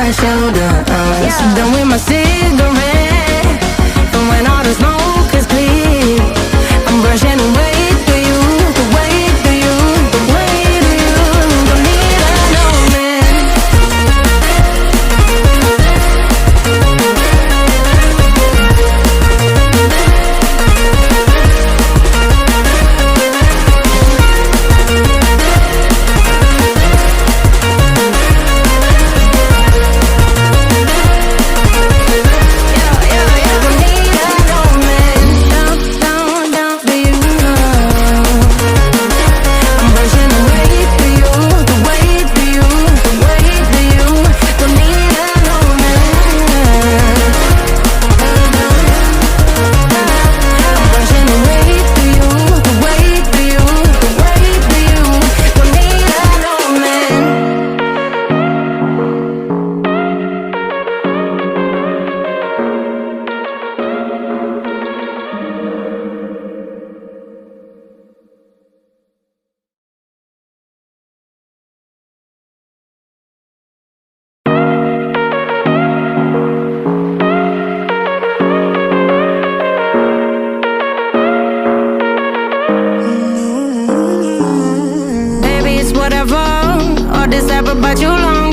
my shoulders. Done with my cigarette, and when all the smoke is clear, I'm brushing away for you, the way for you, the way to you. Don't need another man. Baby, it's whatever. All this ever but you long.